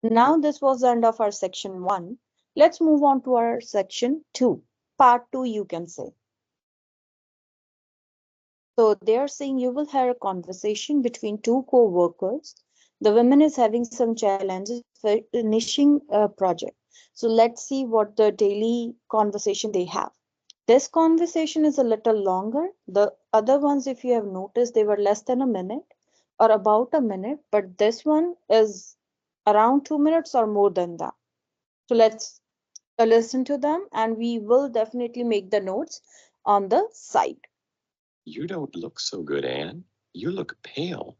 Now this was the end of our section 1. Let's move on to our section 2. Part 2, you can say. So they are saying you will have a conversation between two co-workers. The woman is having some challenges finishing a project. So let's see what the daily conversation they have. This conversation is a little longer. The other ones, if you have noticed, they were less than a minute or about a minute, but this one is around 2 minutes or more than that. So let's listen to them and we will definitely make the notes on the side. You don't look so good, Anne. You look pale.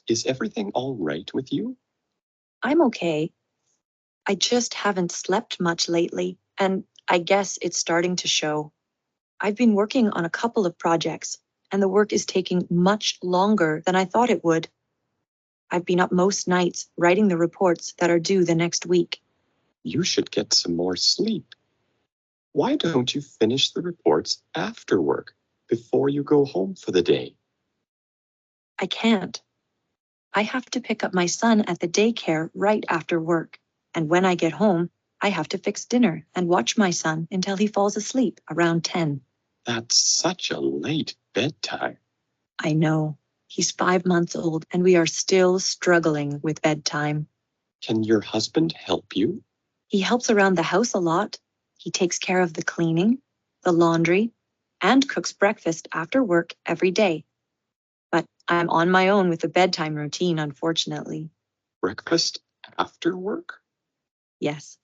Is everything all right with you? I'm okay. I just haven't slept much lately, and I guess it's starting to show. I've been working on a couple of projects, and the work is taking much longer than I thought it would. I've been up most nights writing the reports that are due the next week. You should get some more sleep. Why don't you finish the reports after work, before you go home for the day? I can't. I have to pick up my son at the daycare right after work, and when I get home, I have to fix dinner and watch my son until he falls asleep around 10. That's such a late bedtime. I know. He's 5 months old, and we are still struggling with bedtime. Can your husband help you? He helps around the house a lot. He takes care of the cleaning, the laundry, and cooks breakfast after work every day. But I'm on my own with the bedtime routine, unfortunately. Breakfast after work? Yes,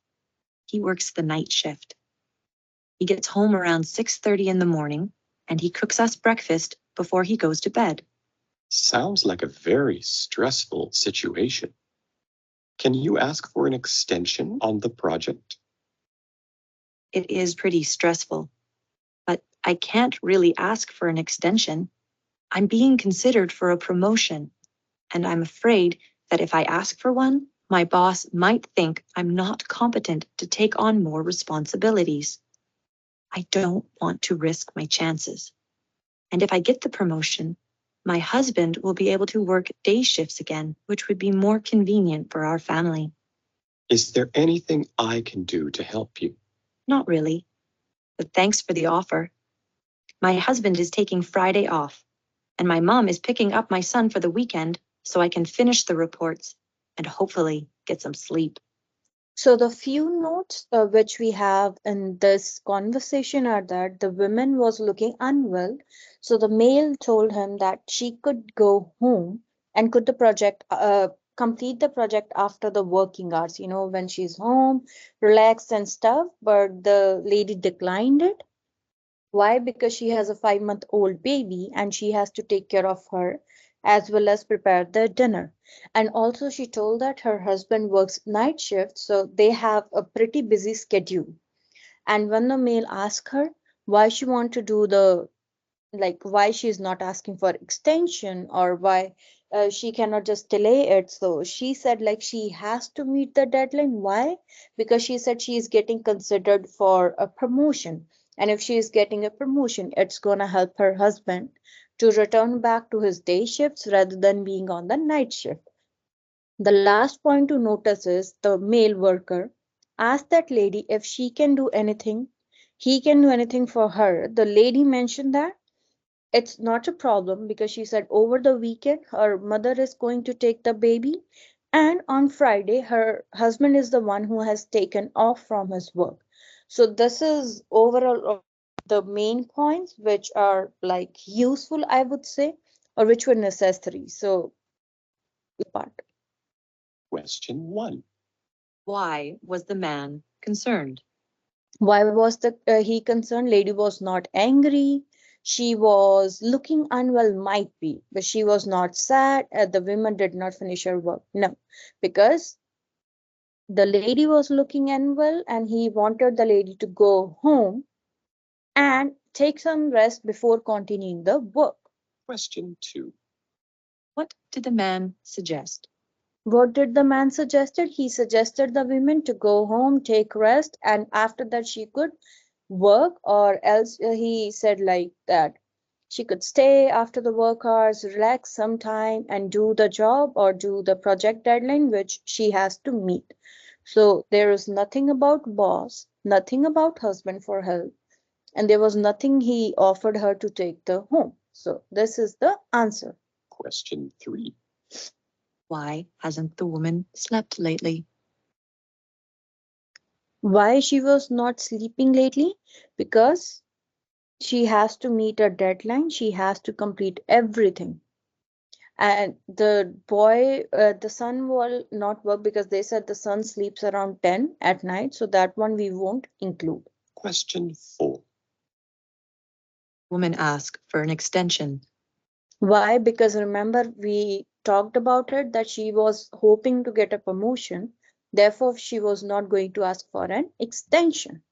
he works the night shift. He gets home around 6:30 in the morning, and he cooks us breakfast before he goes to bed. Sounds like a very stressful situation. Can you ask for an extension on the project? It is pretty stressful, but I can't really ask for an extension. I'm being considered for a promotion, and I'm afraid that if I ask for one, my boss might think I'm not competent to take on more responsibilities. I don't want to risk my chances. And if I get the promotion, my husband will be able to work day shifts again, which would be more convenient for our family. Is there anything I can do to help you? Not really, but thanks for the offer. My husband is taking Friday off, and my mom is picking up my son for the weekend so I can finish the reports and hopefully get some sleep. So the few notes which we have in this conversation are that the woman was looking unwell. So the male told him that she could go home and could the project complete the project after the working hours, when she's home, relaxed and stuff. But the lady declined it. Why? Because she has a 5-month-old baby and she has to take care of her as well as prepare the dinner. And also, she told that her husband works night shift, so they have a pretty busy schedule. And when the male asked her why she want to do the why she's not asking for extension or why she cannot just delay it, so she said she has to meet the deadline. Why? Because she said she is getting considered for a promotion, and if she is getting a promotion, it's going to help her husband to return back to his day shifts rather than being on the night shift. The last point to notice is the male worker asked that lady if she can do anything, he can do anything for her. The lady mentioned that it's not a problem because she said over the weekend her mother is going to take the baby, and on Friday her husband is the one who has taken off from his work. So this is overall the main points which are useful, I would say, or which were necessary. So part. Question 1. Why was the man concerned? Why was the he concerned? Lady was not angry. She was looking unwell, might be, but she was not sad. The woman did not finish her work. No, because the lady was looking unwell and he wanted the lady to go home and take some rest before continuing the work. Question 2. What did the man suggest? What did the man suggested? He suggested the women to go home, take rest, and after that she could work, or else he said like that She could stay after the work hours, relax sometime, and do the job or do the project deadline which she has to meet. So there is nothing about boss, nothing about husband for help, and there was nothing he offered her to take the home. So this is the answer. Question 3. Why hasn't the woman slept lately? Why she was not sleeping lately? Because she has to meet a deadline, she has to complete everything. And the boy, the son will not work because they said the son sleeps around 10 at night, so that one we won't include. Question 4. Woman asked for an extension. Why? Because remember we talked about it that she was hoping to get a promotion, therefore she was not going to ask for an extension.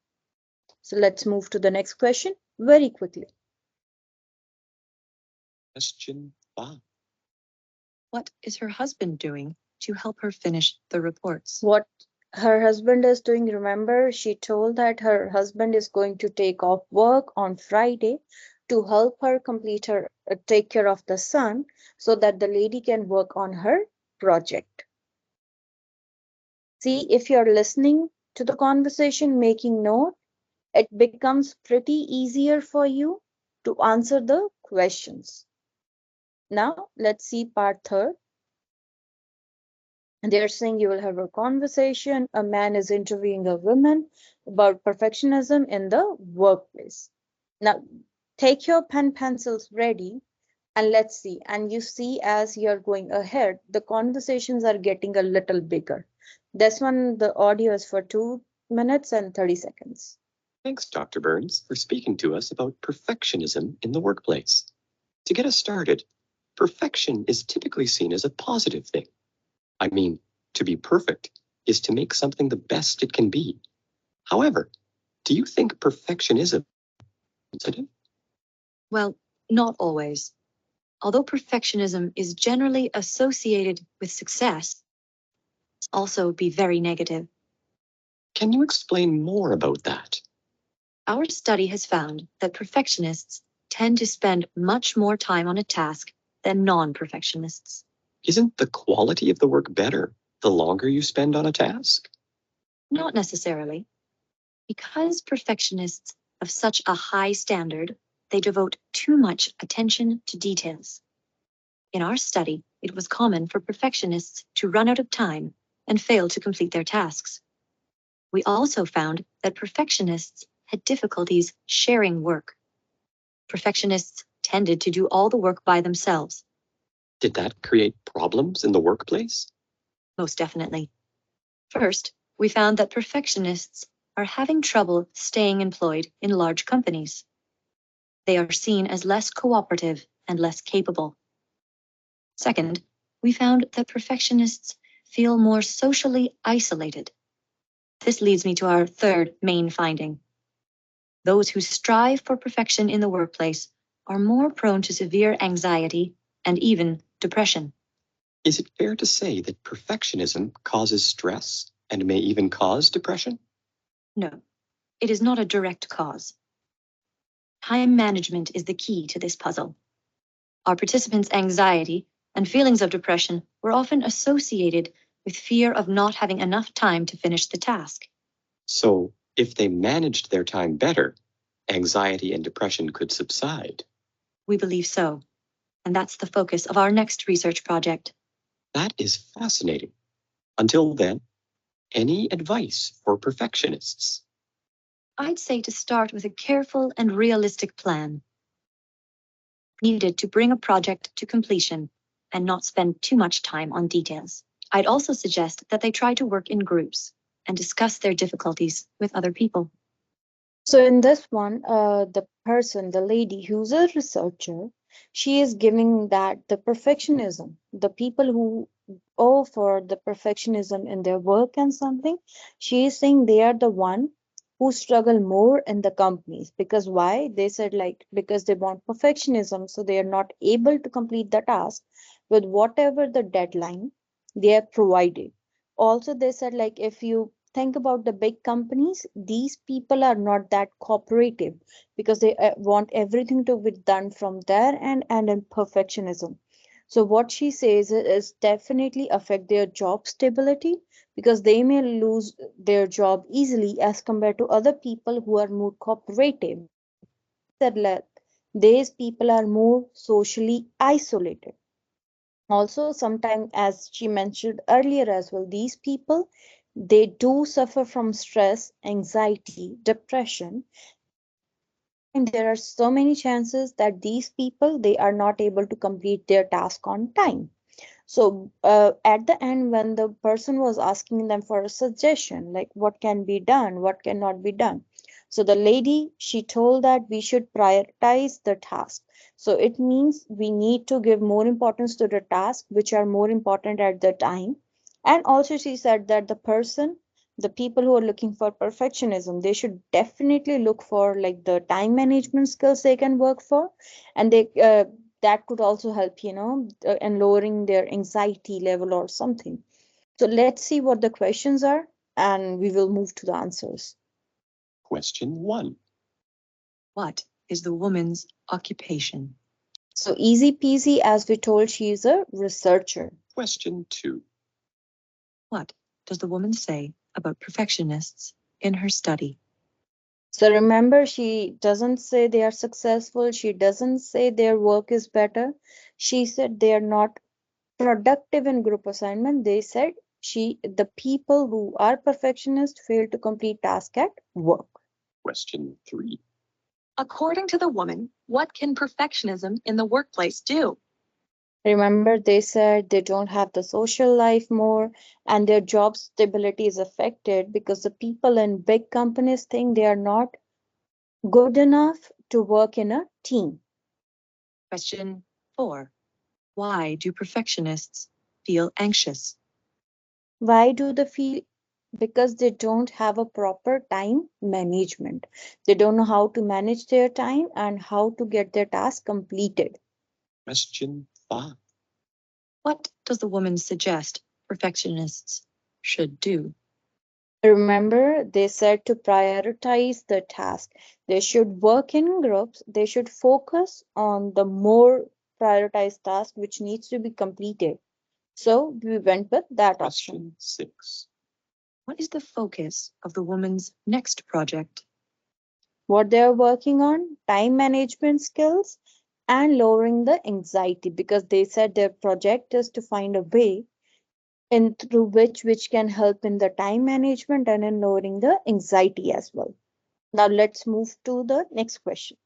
So let's move to the next question very quickly. Question 5. What is her husband doing to help her finish the reports? What her husband is doing, remember she told that her husband is going to take off work on Friday to help her complete her take care of the son so that the lady can work on her project. See, if you're listening to the conversation, making note, it becomes pretty easier for you to answer the questions. Now let's see part third. And they're saying you will have a conversation. A man is interviewing a woman about perfectionism in the workplace. Now, take your pen pencils ready and let's see. And you see, as you're going ahead, the conversations are getting a little bigger. This one, the audio is for 2 minutes and 30 seconds. Thanks, Dr. Burns, for speaking to us about perfectionism in the workplace. To get us started, perfection is typically seen as a positive thing. I mean, to be perfect is to make something the best it can be. However, do you think perfectionism is positive? Well, not always. Although perfectionism is generally associated with success, it can also be very negative. Can you explain more about that? Our study has found that perfectionists tend to spend much more time on a task than non-perfectionists. Isn't the quality of the work better the longer you spend on a task? Not necessarily. Because perfectionists have such a high standard, they devote too much attention to details. In our study, it was common for perfectionists to run out of time and fail to complete their tasks. We also found that perfectionists had difficulties sharing work. Perfectionists tended to do all the work by themselves. Did that create problems in the workplace? Most definitely. First, we found that perfectionists are having trouble staying employed in large companies. They are seen as less cooperative and less capable. Second, we found that perfectionists feel more socially isolated. This leads me to our third main finding. Those who strive for perfection in the workplace are more prone to severe anxiety and even depression. Is it fair to say that perfectionism causes stress and may even cause depression? No, it is not a direct cause. Time management is the key to this puzzle. Our participants' anxiety and feelings of depression were often associated with fear of not having enough time to finish the task. So, if they managed their time better, anxiety and depression could subside. We believe so, and that's the focus of our next research project. That is fascinating. Until then, any advice for perfectionists? I'd say to start with a careful and realistic plan. Needed to bring a project to completion and not spend too much time on details. I'd also suggest that they try to work in groups and discuss their difficulties with other people. So in this one, the person, the lady who's a researcher, she is giving that the perfectionism, the people who go for the perfectionism in their work and something, she is saying they are the one who struggle more in the companies. Because why? They said like because they want perfectionism, so they are not able to complete the task with whatever the deadline they are provided. Also, they said like if you think about the big companies, these people are not that cooperative because they want everything to be done from their end and in perfectionism. So what she says is definitely affect their job stability because they may lose their job easily as compared to other people who are more cooperative. Said that these people are more socially isolated. Also, sometimes, as she mentioned earlier as well, these people they do suffer from stress, anxiety, depression, and at the time there are so many chances that these people they are not able to complete their task on time. So at the end, when the person was asking them for a suggestion, like what can be done, what cannot be done. So the lady, she told that we should prioritize the task. So it means we need to give more importance to the tasks which are more important at the time. And also she said that the people who are looking for perfectionism, they should definitely look for like the time management skills they can work for. And that could also help in lowering their anxiety level or something. So let's see what the questions are and we will move to the answers. Question 1. What is the woman's occupation? So easy peasy, as we told, she is a researcher. Question 2. What does the woman say about perfectionists in her study? So remember, she doesn't say they are successful, she doesn't say their work is better, she said they are not productive in group assignment. They said the people who are perfectionists fail to complete task at work. Question 3. According to the woman, what can perfectionism in the workplace do? Remember, they said they don't have the social life more and their job stability is affected because the people in big companies think they are not good enough to work in a team. Question 4. Why do perfectionists feel anxious? Why do they feel? Because they don't have a proper time management. They don't know how to manage their time and how to get their task completed. Question 5. What does the woman suggest perfectionists should do? Remember, they said to prioritize the task. They should work in groups. They should focus on the more prioritized task which needs to be completed. So we went with that option. Question 6. What is the focus of the woman's next project? What they are working on, time management skills and lowering the anxiety because they said their project is to find a way in through which can help in the time management and in lowering the anxiety as well. Now let's move to the next question.